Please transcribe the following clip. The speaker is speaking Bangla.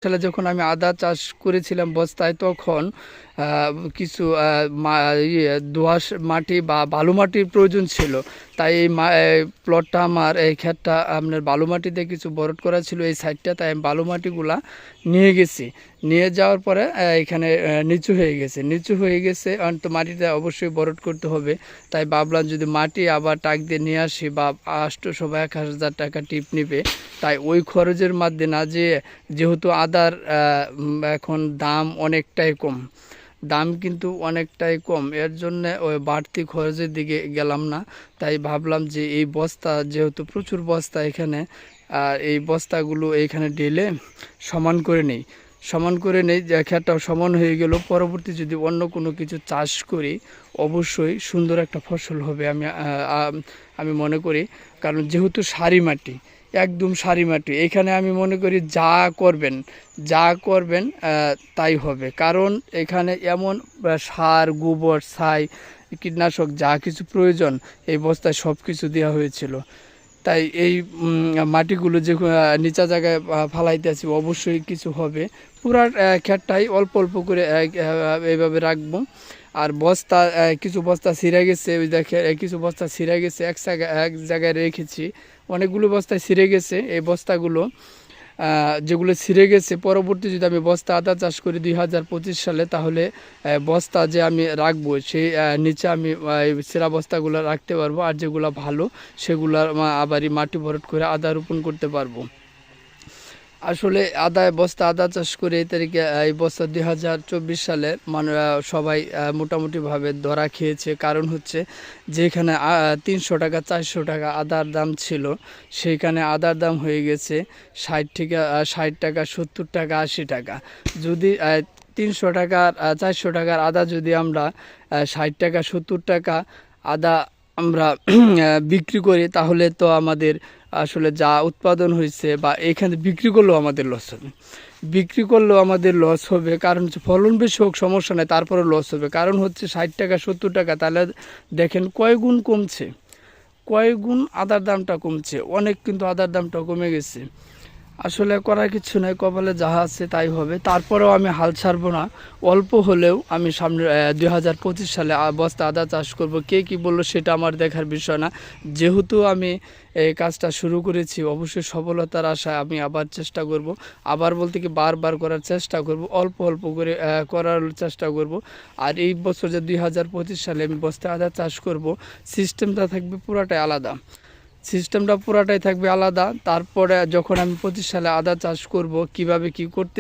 সালে যখন আমি আদা চাষ করেছিলাম বস্তায়, তখন কিছু দোআঁশ মাটি বা বালু মাটির প্রয়োজন ছিল। তাই এই প্লটটা আমার, এই ক্ষেতটা আপনার বালু মাটিতে কিছু বরট করা ছিল এই সাইডটা। তাই আমি বালু মাটিগুলা নিয়ে গেছি। নিয়ে যাওয়ার পরে এখানে নিচু হয়ে গেছে তো মাটিটা অবশ্যই বরট করতে হবে। তাই ভাবলাম যদি মাটি আবার টাক দিয়ে নিয়ে আসি বা 800 বা 1000 টাকা টিপ নেবে, তাই ওই খরচের মধ্যে না যেহেতু আদার এখন দাম অনেকটাই কম, কিন্তু অনেকটাই কম, এর জন্য ওই বাড়তি খরচের দিকে গেলাম না। তাই ভাবলাম যে এই বস্তা, যেহেতু প্রচুর বস্তা এখানে, আর এই বস্তাগুলো এইখানে ঢেলে সমান করে নেই যে ক্ষেতটাও সমান হয়ে গেল। পরবর্তী যদি অন্য কোনো কিছু চাষ করি, অবশ্যই সুন্দর একটা ফসল হবে আমি মনে করি। কারণ যেহেতু সারি মাটি, একদম সারি মাটি, এখানে আমি মনে করি যা করবেন তাই হবে। কারণ এখানে এমন সার, গোবর, ছাই, কীটনাশক যা কিছু প্রয়োজন এই বস্তায় সব কিছু দেওয়া হয়েছিল। তাই এই মাটিগুলো যে নিচা জায়গায় ফালাইতে আছি, অবশ্যই কিছু হবে। পুরা ক্ষেতটাই অল্প অল্প করে এইভাবে রাখবো। আর বস্তা, কিছু বস্তা ছিঁড়ে গেছে, ওই দেখে কিছু বস্তা ছিঁড়ে গেছে, এক জায়গায় রেখেছি। অনেকগুলো বস্তায় ছিঁড়ে গেছে। এই বস্তাগুলো যেগুলো ছিঁড়ে গেছে, পরবর্তী যদি আমি বস্তা আদা চাষ করি 2025 সালে, তাহলে বস্তা যে আমি রাখবো সেই নিচে আমি ছেঁড়া বস্তাগুলো রাখতে পারবো। আর যেগুলো ভালো সেগুলো আবারই মাটি ভরাট করে আদা রোপণ করতে পারবো। আসলে আদা চাষ করে এই তারিখে, এই বছর 2024 সালে সবাই মোটামুটিভাবে ধরা খেয়েছে। কারণ হচ্ছে যেখানে 300 টাকা 400 টাকা আদার দাম ছিল, সেইখানে আদার দাম হয়ে গেছে 60 টাকা 70 টাকা 80 টাকা। যদি 300 টাকার 400 টাকার আদা যদি আমরা 60 টাকা 70 টাকা আদা আমরা বিক্রি করি, তাহলে তো আমাদের আসলে যা উৎপাদন হয়েছে বা এখানে বিক্রি করলেও আমাদের লস হবে। কারণ হচ্ছে ফলন বেশি হোক সমস্যা নেই, তারপরে লস হবে। কারণ হচ্ছে 60 টাকা 70 টাকা, তাহলে দেখেন কয় গুণ আদার দামটা কমছে, অনেক, কিন্তু আদার দামটা কমে গেছে। আসলে করার কিছু নাই, কপালে যাহা আছে তাই হবে। তারপরেও আমি হাল ছাড়বো না। অল্প হলেও আমি সামনে 2025 সালে বস্তা আদা চাষ করব। কে কি বললো সেটা আমার দেখার বিষয় না। যেহেতু আমি এই কাজটা শুরু করেছি, অবশ্যই সফলতার আশায় আমি আবার চেষ্টা করব। আবার বলতে কি বারবার করার চেষ্টা করব, অল্প অল্প করে করার চেষ্টা করব। আর এই বছর যে 2025 সালে আমি বস্তা আদা চাষ করব, সিস্টেমটা থাকবে পুরাটাই থাকবে আলাদা। তারপরে যখন আমি 25 সালে আদা চাষ করব, কিভাবে কি করতে